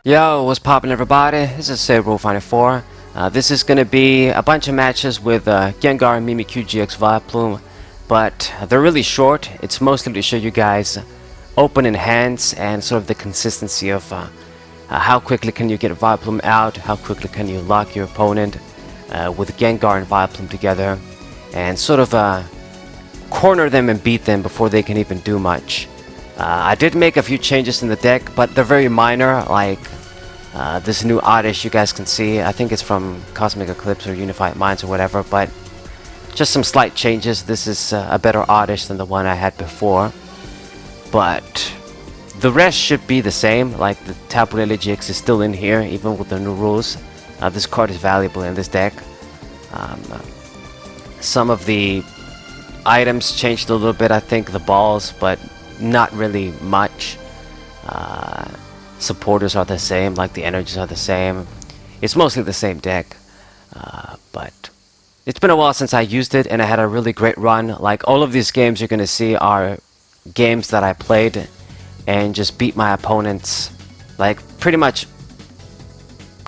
Yo, what's poppin' everybody? This is Rule54. This is gonna be a bunch of matches with Gengar Mimikyu GX Vileplume, but they're really short. It's mostly to show you guys opening hands and sort of the consistency of how quickly can you get Vileplume out, how quickly can you lock your opponent with Gengar and Vileplume together, and sort of corner them and beat them before they can even do much. I did make a few changes in the deck, but they're very minor, like this new Oddish you guys can see. I think it's from Cosmic Eclipse or Unified Minds or whatever, but just some slight changes. This is a better Oddish than the one I had before, but the rest should be the same. Like the Tapu Lele GX is still in here, even with the new rules. This card is valuable in this deck. Some of the items changed a little bit, I think, the balls, but not really much. Supporters are the same, like the energies are the same. It's mostly the same deck, but it's been a while since I used it, and I had a really great run. Like all of these games you're gonna see are games that I played and just beat my opponents, like pretty much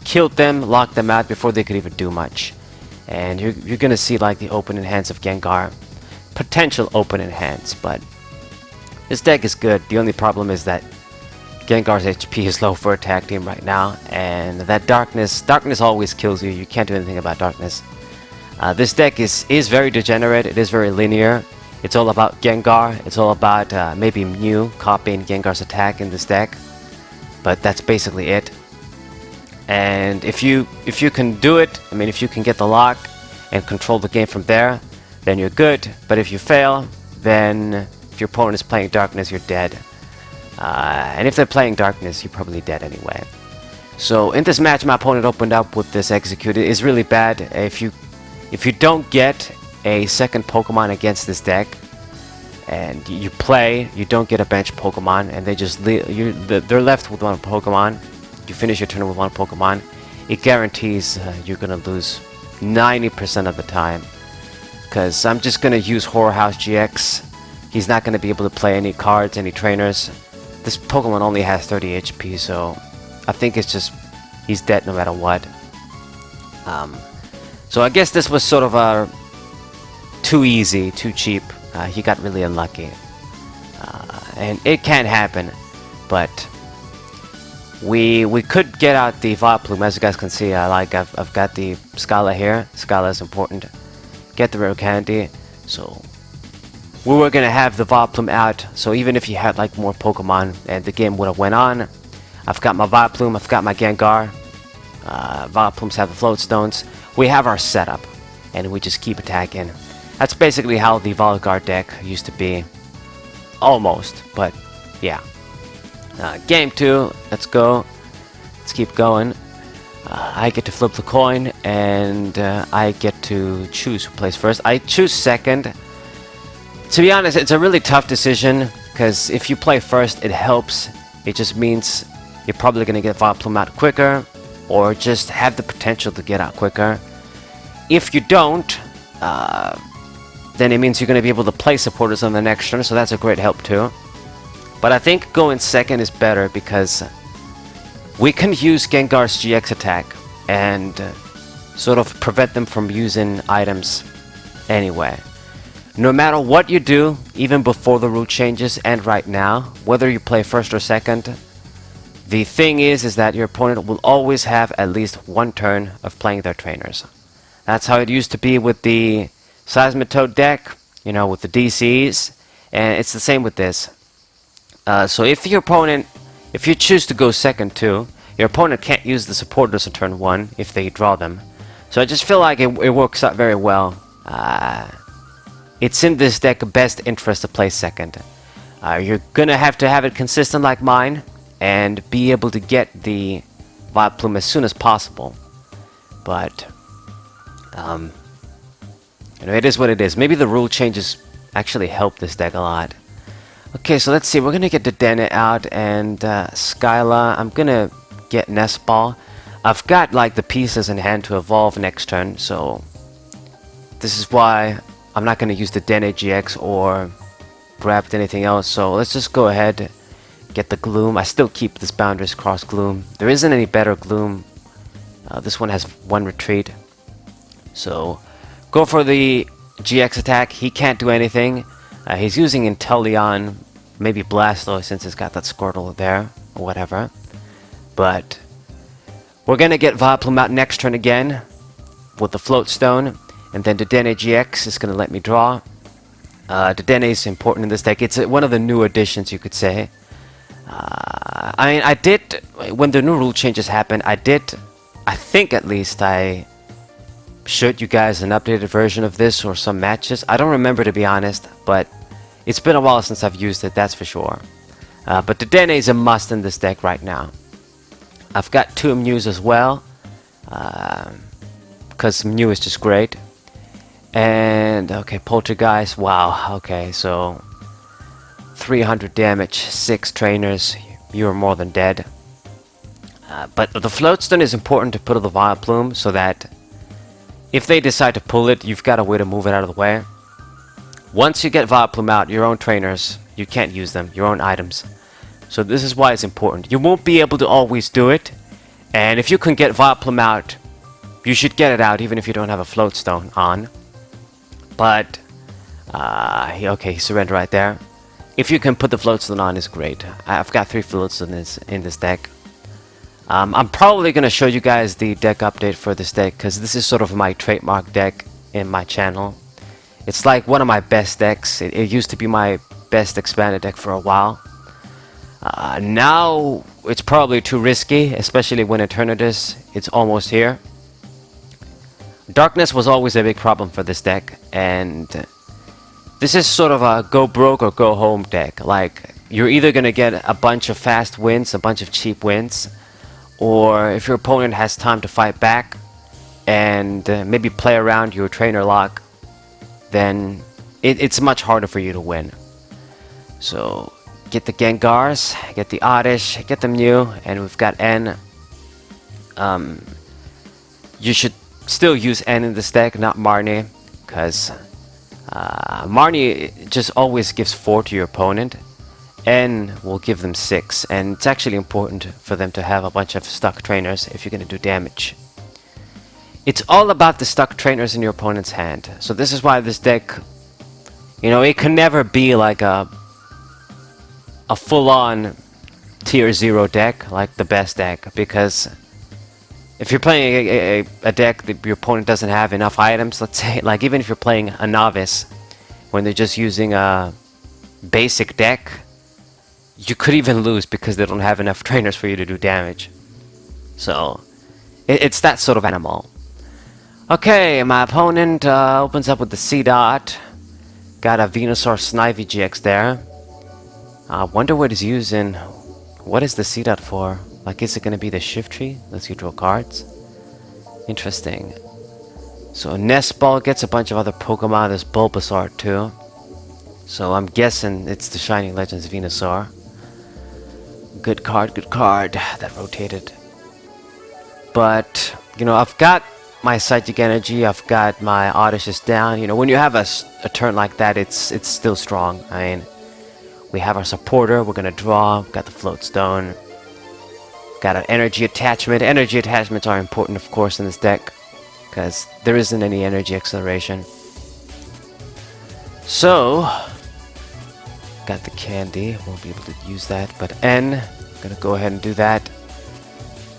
killed them, locked them out before they could even do much. And you're gonna see like the opening hands of Gengar, potential opening hands, but this deck is good. The only problem is that Gengar's HP is low for a tag team right now, and that darkness always kills you. You can't do anything about darkness. This deck is very degenerate. It is very linear. It's all about Gengar. It's all about maybe Mew copying Gengar's attack in this deck, but that's basically it. And if you can do it, I mean, if you can get the lock and control the game from there, then you're good. But if you fail, then if your opponent is playing darkness, you're dead. And if they're playing darkness, you're probably dead anyway. So in this match, my opponent opened up with this Execute. It's really bad. If you don't get a second Pokemon against this deck, and you play, you don't get a bench Pokemon, and they just they're left with one Pokemon. You finish your turn with one Pokemon. It guarantees you're gonna lose 90% of the time. Because I'm just gonna use Horror House GX. He's not going to be able to play any cards, any trainers. This Pokemon only has 30 HP, so I think it's just he's dead no matter what. So I guess this was sort of too easy, too cheap. He got really unlucky, and it can happen. But we could get out the Vileplume, as you guys can see. I've got the Scala here. Scala is important. Get the rare candy. So we were gonna have the Vileplume out, so even if you had like more Pokemon and the game would have went on, I've got my Vileplume, I've got my Gengar. Vileplumes have the Float Stones. We have our setup, and we just keep attacking. That's basically how the Vilegar deck used to be, almost. But yeah, game 2. Let's go. Let's keep going. I get to flip the coin, and I get to choose who plays first. I choose second. To be honest, it's a really tough decision, because if you play first, it helps. It just means you're probably going to get Vileplume out quicker, or just have the potential to get out quicker. If you don't, then it means you're going to be able to play supporters on the next turn, so that's a great help too. But I think going second is better, because we can use Gengar's GX attack and sort of prevent them from using items anyway. No matter what you do, even before the rule changes and right now, whether you play first or second, the thing is that your opponent will always have at least one turn of playing their trainers. That's how it used to be with the Seismitoad deck, you know, with the DCs, and it's the same with this. So if you choose to go second too, your opponent can't use the supporters on turn 1 if they draw them. So I just feel like it works out very well. It's in this deck's best interest to play second. You're gonna have to have it consistent like mine, and be able to get the Vileplume as soon as possible. But you know, it is what it is. Maybe the rule changes actually help this deck a lot. Okay, so let's see. We're gonna get the Dene out, and Skyla. I'm gonna get Nest Ball. I've got like the pieces in hand to evolve next turn, so this is why I'm not going to use the Dene GX or grab anything else. So let's just go ahead get the Gloom. I still keep this Boundaries Cross Gloom. There isn't any better Gloom. This one has 1 retreat. So go for the GX attack. He can't do anything. He's using Inteleon, maybe Blastoise since it's got that Squirtle there, or whatever. But we're gonna get Vileplume out next turn again with the Float Stone, and then Dedenne GX is gonna let me draw. Dedenne is important in this deck. It's one of the new additions, you could say. I mean, I did, when the new rule changes happened, I think at least I showed you guys an updated version of this or some matches. I don't remember, to be honest, but it's been a while since I've used it, that's for sure. But Dedenne is a must in this deck right now. I've got 2 Mews as well, because Mew is just great. And, okay, Poltergeist, wow, okay, so 300 damage, 6 trainers, you're more than dead. But the Floatstone is important to put on the Vileplume so that if they decide to pull it, you've got a way to move it out of the way. Once you get Vileplume out, your own trainers, you can't use them, your own items. So this is why it's important. You won't be able to always do it, and if you can get Vileplume out, you should get it out even if you don't have a Floatstone on. But, okay, surrender right there. If you can put the Floatstone on, it's great. I've got 3 Floatstones in this deck. I'm probably going to show you guys the deck update for this deck, because this is sort of my trademark deck in my channel. It's like one of my best decks. It used to be my best expanded deck for a while. Now, it's probably too risky, especially when Eternatus, it's almost here. Darkness was always a big problem for this deck, and this is sort of a go broke or go home deck. Like, you're either going to get a bunch of fast wins, a bunch of cheap wins, or if your opponent has time to fight back and maybe play around your trainer lock, then it's much harder for you to win. So get the Gengars, get the Oddish, get the Mew, and we've got N. You should still use N in this deck, not Marnie, because Marnie just always gives 4 to your opponent. N will give them 6, and it's actually important for them to have a bunch of stuck trainers if you're going to do damage. It's all about the stuck trainers in your opponent's hand. So this is why this deck, you know, it can never be like a full-on tier 0 deck, like the best deck, because if you're playing a deck that your opponent doesn't have enough items, let's say, like even if you're playing a novice, when they're just using a basic deck, you could even lose because they don't have enough trainers for you to do damage. So, it's that sort of animal. Okay, my opponent opens up with the C-Dot. Got a Venusaur Snivy GX there. I wonder what he's using. What is the C-Dot for? Like, is it going to be the Shift Tree? Let's you draw cards. Interesting. So, Nest Ball gets a bunch of other Pokemon. There's Bulbasaur too. So, I'm guessing it's the Shining Legends Venusaur. Good card, good card. That rotated. But, you know, I've got my Psychic Energy, I've got my Odysseus down. You know, when you have a turn like that, it's still strong. I mean, we have our supporter, we're gonna draw, we've got the Float Stone. Got an Energy Attachment. Energy Attachments are important, of course, in this deck, because there isn't any Energy Acceleration. So, got the Candy, won't be able to use that, but N, gonna go ahead and do that.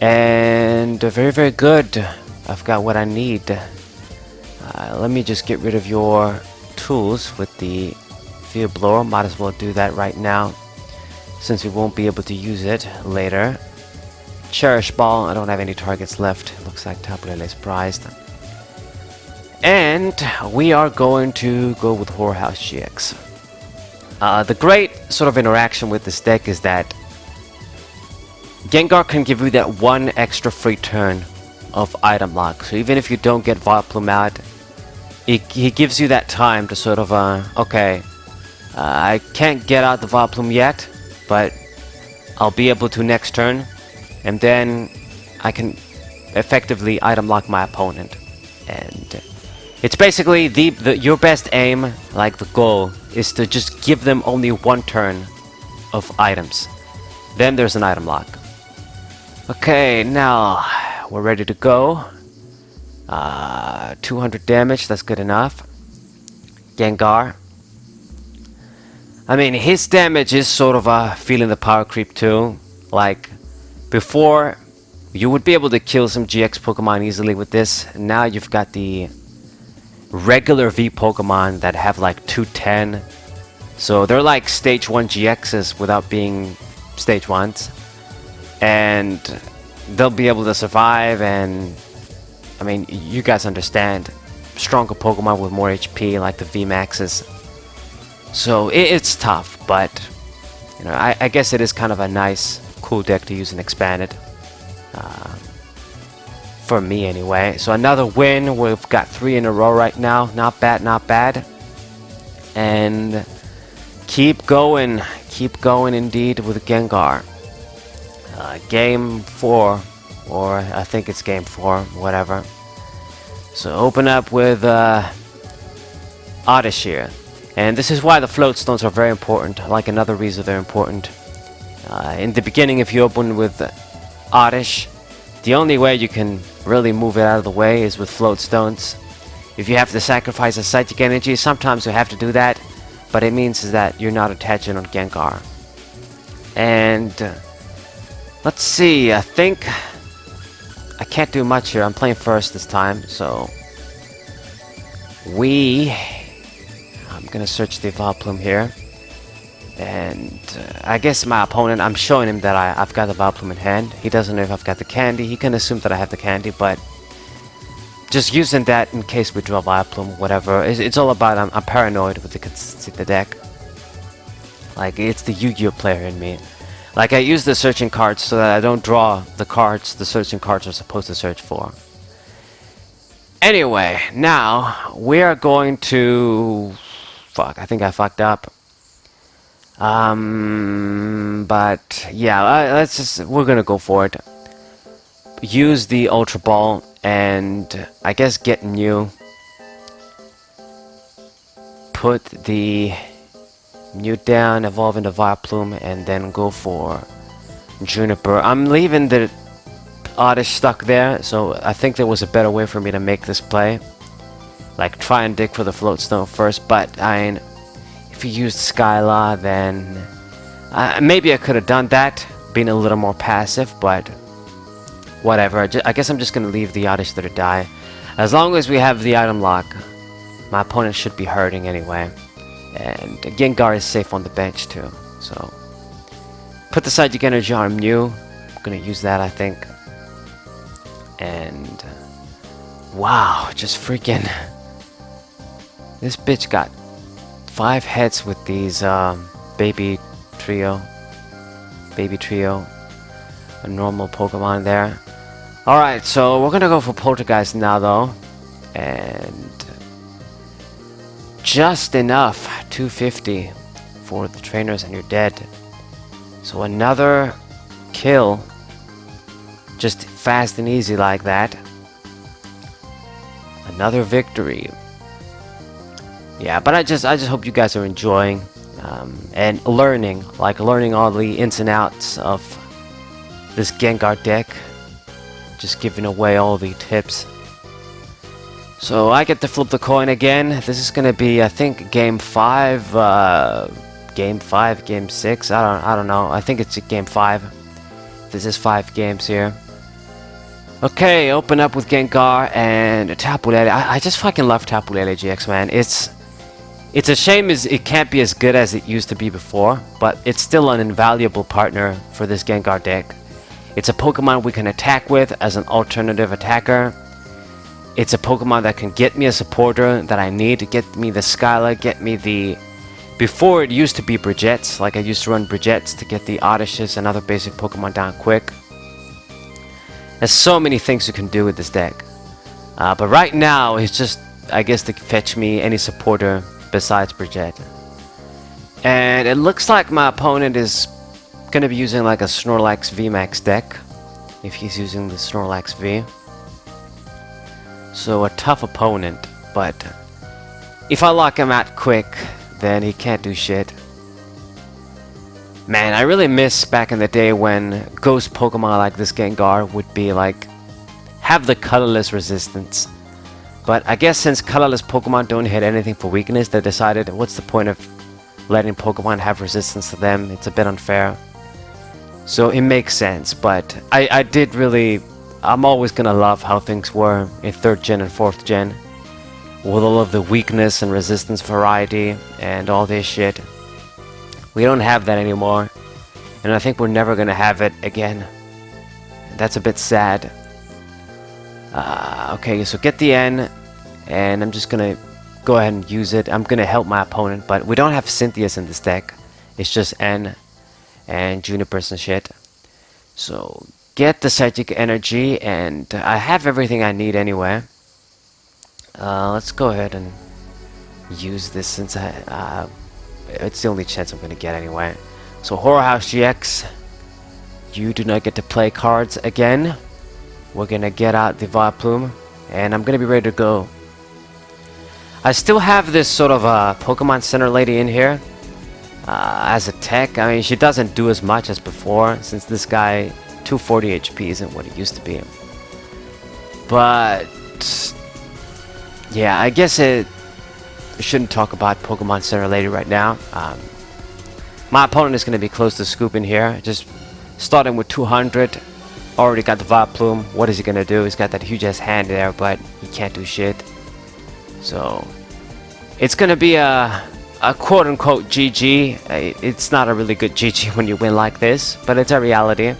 And very, very good. I've got what I need. Let me just get rid of your tools with the Field Blower. Might as well do that right now, since we won't be able to use it later. Cherish Ball, I don't have any targets left. Looks like Tapu Lele is prized. And we are going to go with Whorehouse GX. The great sort of interaction with this deck is that Gengar can give you that 1 extra free turn of item lock. So even if you don't get Vileplume out, he gives you that time to sort of, okay, I can't get out the Vileplume yet, but I'll be able to next turn, and then I can effectively item lock my opponent. And it's basically your best aim, like the goal, is to just give them only 1 turn of items. then there's an item lock. Okay, now we're ready to go. 200 damage, that's good enough. Gengar. I mean, his damage is sort of feeling the power creep too. Like, before, you would be able to kill some GX Pokemon easily with this. Now you've got the regular V Pokemon that have like 210. So they're like stage 1 GXs without being stage 1s. And they'll be able to survive, and I mean, you guys understand. Stronger Pokemon with more HP, like the VMAXs. So it's tough, but you know, I guess it is kind of a nice, cool deck to use and expanded. For me, anyway. So another win. We've got 3 in a row right now. Not bad, not bad. And keep going indeed with Gengar. Game 4, or I think it's game 4, whatever. So open up with Oddish here. And this is why the float stones are very important. Like another reason they're important. In the beginning, if you open with Oddish, the only way you can really move it out of the way is with float stones. If you have to sacrifice a psychic energy, sometimes you have to do that, but it means that you're not attaching on Gengar. And let's see, I think I can't do much here. I'm playing first this time, so I'm gonna search the Vileplume here. And I guess my opponent, I'm showing him that I've got the Vileplume in hand. He doesn't know if I've got the candy. He can assume that I have the candy, but just using that in case we draw Vileplume, whatever. It's all about, I'm paranoid with the consistency of the deck. Like, it's the Yu-Gi-Oh player in me. Like, I use the searching cards so that I don't draw the cards the searching cards are supposed to search for. Anyway, now we are going to... Fuck, I think I fucked up. But yeah, we're gonna go for it. Use the Ultra Ball and I guess get Mew. Put the Mew down, evolve into Vileplume, and then go for Juniper. I'm leaving the Oddish stuck there, so I think there was a better way for me to make this play. Like, try and dig for the float stone first, but if you used Skyla, then maybe I could have done that, being a little more passive, but whatever. I guess I'm just going to leave the Oddish there to die. As long as we have the item lock, my opponent should be hurting anyway. And Gengar is safe on the bench too, so put the Psychic Energy on Mew. I'm going to use that, I think. And wow, just freaking... This bitch got 5 hits with these baby trio, a normal Pokemon there. Alright, so we're gonna go for poltergeist now though, and just enough, 250 for the trainers and you're dead. So another kill, just fast and easy like that. Another victory. Yeah, but I just hope you guys are enjoying and learning all the ins and outs of this Gengar deck. Just giving away all the tips. So I get to flip the coin again. This is gonna be, I think, game 5, game 6. I don't know. I think it's game 5. This is 5 games here. Okay, open up with Gengar and Tapu Lele. I just fucking love Tapu Lele GX, man. It's a shame it can't be as good as it used to be before, but it's still an invaluable partner for this Gengar deck. It's a Pokemon we can attack with as an alternative attacker. It's a Pokemon that can get me a supporter that I need to get me the Skyla, get me the... Before it used to be Brigettes, like I used to run Brigettes to get the Oddishes and other basic Pokemon down quick. There's so many things you can do with this deck. But right now, it's just, I guess, to fetch me any supporter besides Brigitte. And it looks like my opponent is going to be using like a Snorlax VMAX deck, if he's using the Snorlax V. So a tough opponent, but if I lock him out quick, then he can't do shit. Man, I really miss back in the day when ghost Pokemon like this Gengar would be like, have the colorless resistance. But I guess since colorless Pokemon don't hit anything for weakness, they decided what's the point of letting Pokemon have resistance to them? It's a bit unfair. So it makes sense, but I'm always gonna love how things were in 3rd gen and 4th gen. With all of the weakness and resistance variety and all this shit. We don't have that anymore. And I think we're never gonna have it again. That's a bit sad. Okay, so get the N, and I'm just gonna go ahead and use it. I'm gonna help my opponent, but we don't have Cynthia's in this deck. It's just N and Junipers and shit. So get the Psychic Energy, and I have everything I need anyway. Let's go ahead and use this since it's the only chance I'm gonna get anyway. So Horror House GX, you do not get to play cards again. We're gonna get out the Vileplume, and I'm gonna be ready to go. I still have this sort of Pokemon Center lady in here as a tech. I mean, she doesn't do as much as before, since this guy 240 HP isn't what it used to be. But yeah, I guess we shouldn't talk about Pokemon Center Lady right now. My opponent is going to be close to scooping here. Just starting with 200. Already got the Vileplume. What is he going to do? He's got that huge ass hand there, but he can't do shit. So it's going to be a quote unquote GG. It's not a really good GG when you win like this, but it's a reality.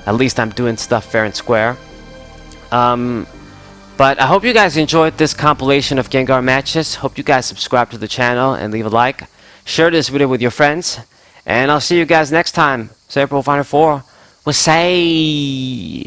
At least I'm doing stuff fair and square. But I hope you guys enjoyed this compilation of Gengar matches. Hope you guys subscribe to the channel and leave a like. Share this video with your friends. And I'll see you guys next time. So April Final 4 will say...